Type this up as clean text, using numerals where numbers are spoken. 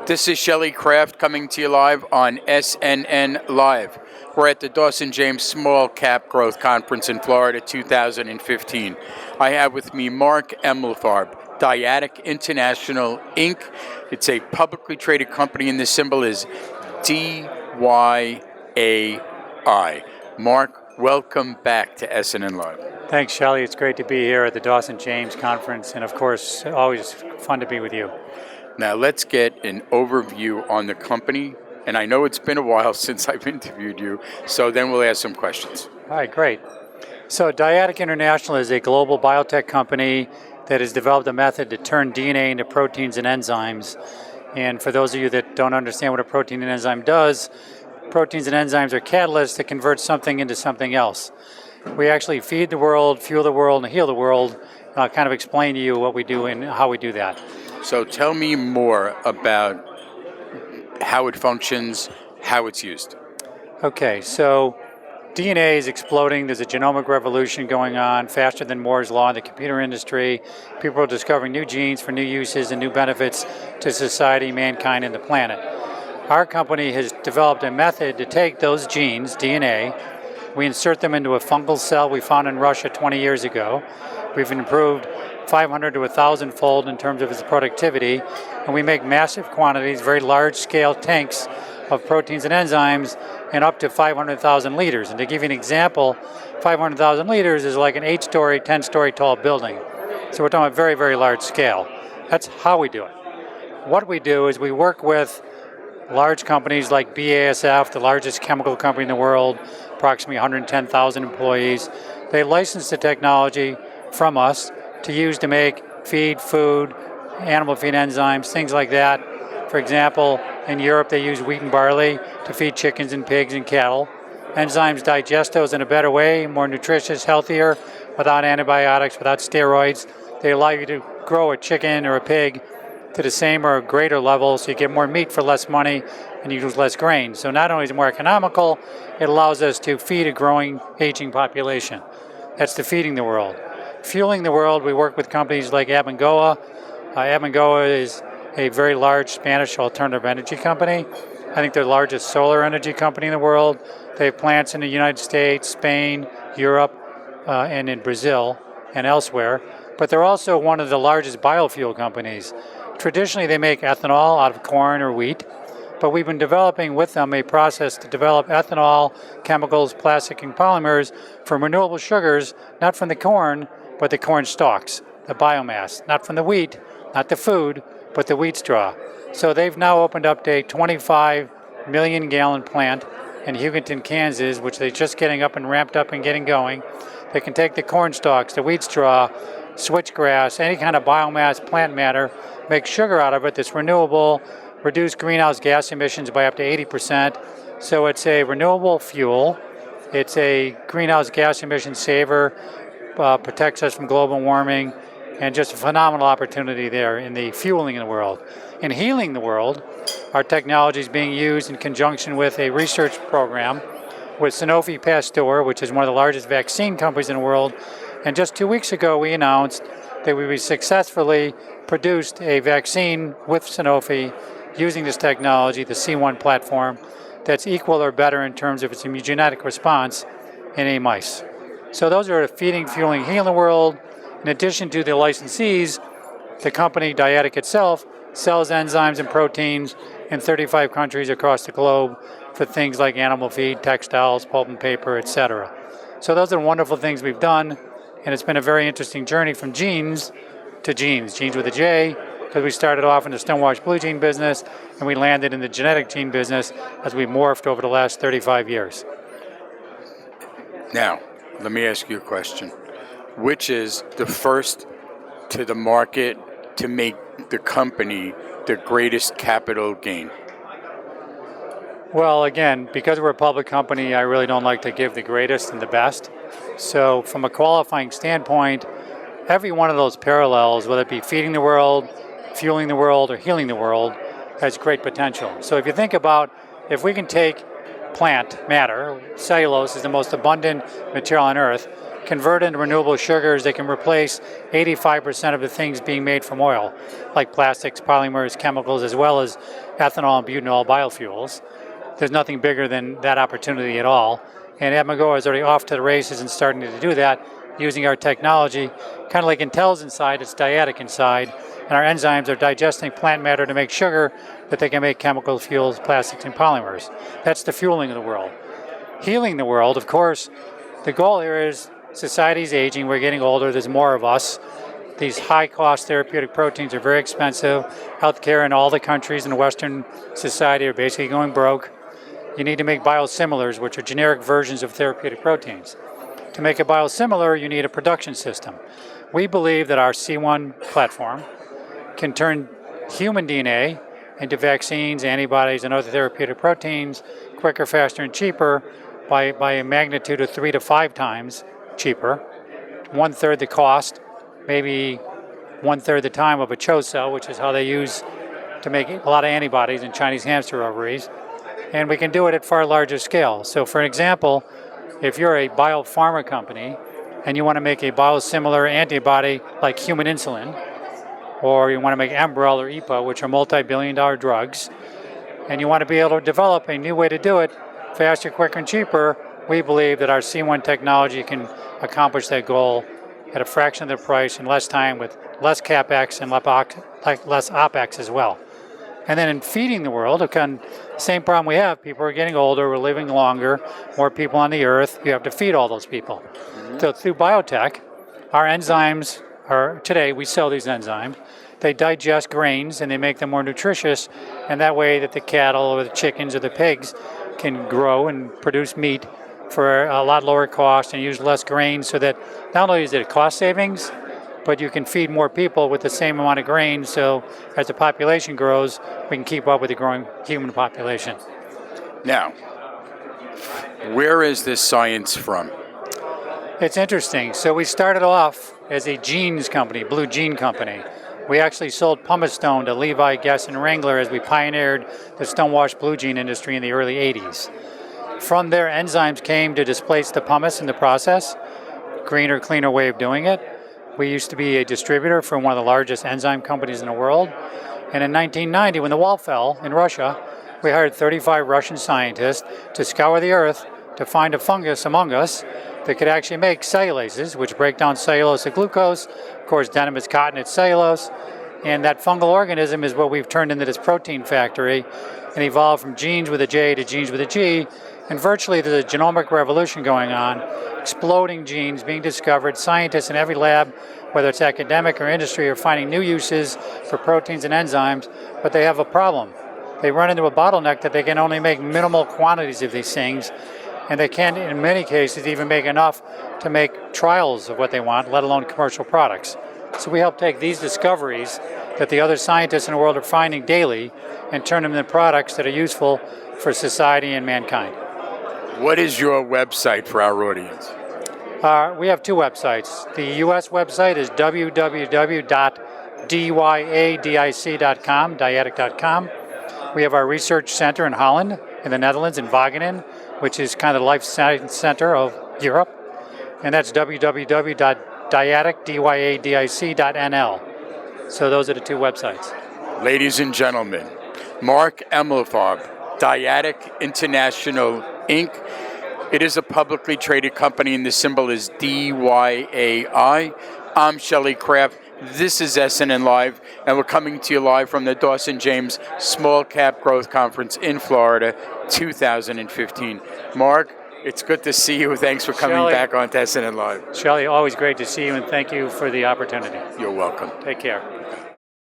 This is Shelley Kraft coming to you live on SNNLive. We're at the Dawson James Small Cap Growth Conference in Florida 2015. I have with me Mark Emalfarb, Dyadic International Inc. It's a publicly traded company and the symbol is DYAI. Mark, welcome back to SNNLive. Thanks, Shelley. It's great to be here at the Dawson James Conference, and of course, always fun to be with you. Now let's get an overview on the company, and I know it's been a while since I've interviewed you, so then we'll ask some questions. All right, great. So Dyadic International is a global biotech company that has developed a method to turn DNA into proteins and enzymes. And for those of you that don't understand what a protein and enzyme does, proteins and enzymes are catalysts that convert something into something else. We actually feed the world, fuel the world, and heal the world. I'll kind of explain to you what we do and how we do that. So tell me more about how it functions, how it's used. Okay, so DNA is exploding. There's a genomic revolution going on faster than Moore's Law in the computer industry. People are discovering new genes for new uses and new benefits to society, mankind, and the planet. Our company has developed a method to take those genes, DNA, we insert them into a fungal cell we found in Russia 20 years ago. We've improved 500 to 1,000-fold in terms of its productivity, and we make massive quantities, very large-scale tanks of proteins and enzymes, and up to 500,000 liters. And to give you an example, 500,000 liters is like an 8-story, 10-story tall building. So we're talking about very, very large scale. That's how we do it. What we do is we work with large companies like BASF, the largest chemical company in the world, approximately 110,000 employees. They license the technology from us to use to make feed, food, animal feed enzymes, things like that. For example, in Europe they use wheat and barley to feed chickens and pigs and cattle. Enzymes digest those in a better way, more nutritious, healthier, without antibiotics, without steroids. They allow you to grow a chicken or a pig to the same or greater level, so you get more meat for less money and you use less grain. So not only is it more economical, it allows us to feed a growing, aging population. That's the feeding the world. Fueling the world, we work with companies like Abengoa. Abengoa is a very large Spanish alternative energy company. I think they're the largest solar energy company in the world. They have plants in the United States, Spain, Europe, and in Brazil and elsewhere. But they're also one of the largest biofuel companies. Traditionally, they make ethanol out of corn or wheat, but we've been developing with them a process to develop ethanol, chemicals, plastic, and polymers from renewable sugars, not from the corn, but the corn stalks, the biomass, not from the wheat, not the food, but the wheat straw. So they've now opened up a 25 million gallon plant in Hugoton, Kansas, which they're just getting up and ramped up and getting going. They can take the corn stalks, the wheat straw, switchgrass, any kind of biomass, plant matter, make sugar out of it that's renewable, reduce greenhouse gas emissions by up to 80%. So it's a renewable fuel. It's a greenhouse gas emission saver, protects us from global warming, and just a phenomenal opportunity there in the fueling in the world. In healing the world, our technology is being used in conjunction with a research program with Sanofi Pasteur, which is one of the largest vaccine companies in the world. And just 2 weeks ago, we announced that we successfully produced a vaccine with Sanofi using this technology, the C1 platform, that's equal or better in terms of its immunogenic response in A mice. So those are feeding, fueling, healing the world. In addition to the licensees, the company, Dyadic itself, sells enzymes and proteins in 35 countries across the globe for things like animal feed, textiles, pulp and paper, etc. So those are wonderful things we've done, and it's been a very interesting journey from genes to genes with a J, because we started off in the Stonewash blue gene business, and we landed in the genetic gene business as we morphed over the last 35 years. Now, let me ask you a question. Which is the first to the market to make the company the greatest capital gain? Well, again, because we're a public company, I really don't like to give the greatest and the best. So from a qualifying standpoint, every one of those parallels, whether it be feeding the world, fueling the world, or healing the world, has great potential. So if you think about, if we can take plant matter, cellulose is the most abundant material on Earth, convert into renewable sugars that can replace 85% of the things being made from oil, like plastics, polymers, chemicals, as well as ethanol and butanol biofuels. There's nothing bigger than that opportunity at all. And Abengoa is already off to the races and starting to do that using our technology, kind of like Intel's inside, it's Dyadic inside, and our enzymes are digesting plant matter to make sugar that they can make chemical fuels, plastics, and polymers. That's the fueling of the world. Healing the world, of course, the goal here is society's aging, we're getting older, there's more of us. These high-cost therapeutic proteins are very expensive. Healthcare in all the countries in the Western society are basically going broke. You need to make biosimilars, which are generic versions of therapeutic proteins. To make a biosimilar, you need a production system. We believe that our C1 platform can turn human DNA into vaccines, antibodies, and other therapeutic proteins quicker, faster, and cheaper by a magnitude of 3 to 5 times cheaper, 1/3 the cost, maybe 1/3 the time of a CHO cell, which is how they use to make a lot of antibodies in Chinese hamster ovaries. And we can do it at far larger scale. So for example, if you're a biopharma company and you want to make a biosimilar antibody like human insulin, or you want to make Enbrel or EPO, which are multi-billion-dollar drugs, and you want to be able to develop a new way to do it faster, quicker, and cheaper, we believe that our C1 technology can accomplish that goal at a fraction of the price in less time with less CapEx and less OpEx as well. And then in feeding the world, again, same problem we have. People are getting older, we're living longer, more people on the earth. You have to feed all those people. So through biotech, our enzymes are, today we sell these enzymes. They digest grains and they make them more nutritious, and that way that the cattle or the chickens or the pigs can grow and produce meat for a lot lower cost and use less grains, so that not only is it a cost savings, but you can feed more people with the same amount of grain, so as the population grows, we can keep up with the growing human population. Now, where is this science from? It's interesting. So we started off as a jeans company, blue jean company. We actually sold pumice stone to Levi, Guess, and Wrangler as we pioneered the stonewashed blue jean industry in the early 80s. From there, enzymes came to displace the pumice in the process, greener, cleaner way of doing it. We used to be a distributor for one of the largest enzyme companies in the world. And in 1990, when the wall fell in Russia, we hired 35 Russian scientists to scour the earth to find a fungus among us that could actually make cellulases, which break down cellulose to glucose. Of course, denim is cotton, it's cellulose. And that fungal organism is what we've turned into this protein factory and evolved from genes with a J to genes with a G. And virtually there's a genomic revolution going on, exploding genes being discovered. Scientists in every lab, whether it's academic or industry, are finding new uses for proteins and enzymes, but they have a problem. They run into a bottleneck that they can only make minimal quantities of these things, and they can't, in many cases, even make enough to make trials of what they want, let alone commercial products. So we help take these discoveries that the other scientists in the world are finding daily and turn them into products that are useful for society and mankind. What is your website for our audience? We have 2 websites. The U.S. website is www.DYADIC.com, Dyadic.com. We have our research center in Holland, in the Netherlands, in Wageningen, which is kind of the life science center of Europe. And that's www.dyadic.nl. So those are the 2 websites. Ladies and gentlemen, Mark Emalfarb, Dyadic International, Inc. It is a publicly traded company, and the symbol is DYAI. I'm Shelley Kraft. This is SNNLive, and we're coming to you live from the Dawson James Small Cap Growth Conference in Florida, 2015. Mark, it's good to see you. Thanks for coming back on to SNNLive. Shelley, always great to see you, and thank you for the opportunity. You're welcome. Take care.